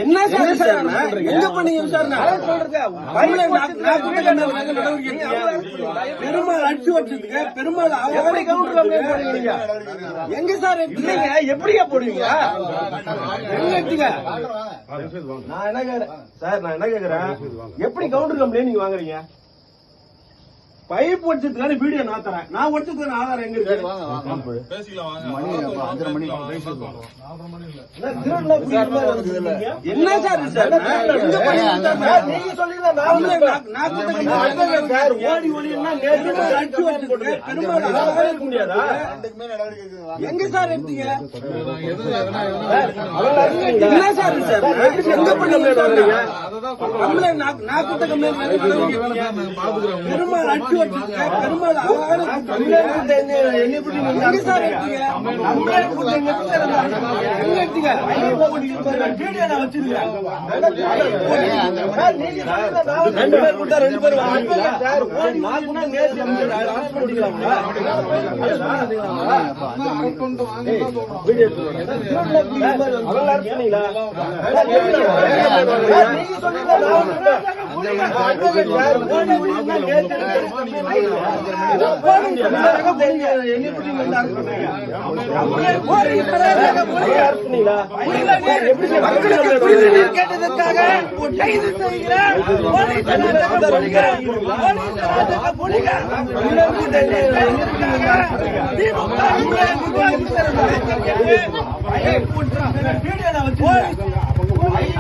என்ன சார் எங்க பண்ணீங்க விசாரணை? பெருமாள் அடிச்சு வச்சதுக்கு பெருமாள் எங்க சார் எடுத்தீங்க? எப்படியா போடுவீங்க? எங்க எடுத்தீங்க? நான் என்ன கேக்குறேன் சார், நான் என்ன கேக்குறேன், எப்படி கவுண்டர் கம்ப்ளைண்ட் நீங்க வாங்குறீங்க? பைப் ஒடிச்சதுக்கான வீடியோ நான் தரேன். நான் ஒடிச்சதுக்கான ஆதாரம் எங்க இருக்கு? என்ன சார் நீங்க சொல்லுங்க. ஓடி ஓடினா முடியாதா? எங்க சார் எடுத்தீங்க? என்ன சார் எங்க பண்ணீங்க? நான் கொடுத்த கம்ப்ளைண்ட் பெருமாள் அடிச்சு பெருமாள்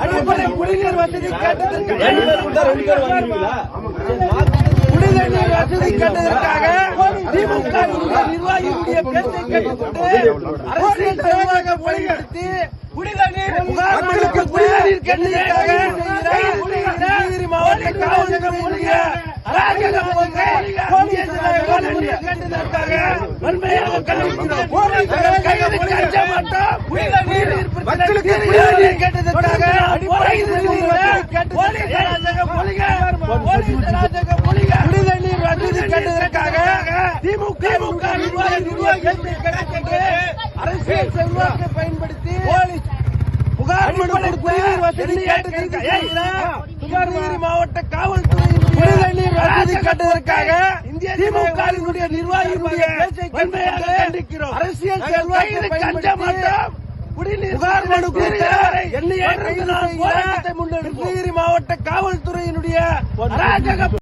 அடிப்படை குடிநீர் வசதி குடிநீர் வசதி கேட்டதற்காக திமுக நிர்வாகிகளுடைய பேச்சை கேட்டுக்கொண்டு அரசியல் செலவாக பயன்படுத்தி குடிநீர் மக்களுக்கு குடிநீர் கேட்டதற்காக நீலகிரி மாவட்ட காவல்துறை மூலிய கேட்டதற்காக வன்மையாக கண்டிக்கிறோம். மக்களுக்கு குடிநீர் கேட்டதற்காக குடிநீர் வசதி கேட்டதற்காக திமுக அரசியல் செல்வாக்கை பயன்படுத்தி புகார் குடிநீர் வசதி நீலகிரி மாவட்ட காவல்துறை குடிநீர் வசதி கேட்டதற்காக திமுக நிர்வாகிகளுடைய பேச்சை வன்மையாக கண்டிக்கிறோம். அரசியல் செல்வாக்கை பயன்படுத்தி புகார் மனு கொடுத்த நீலகிரி மாவட்ட காவல்துறையினுடைய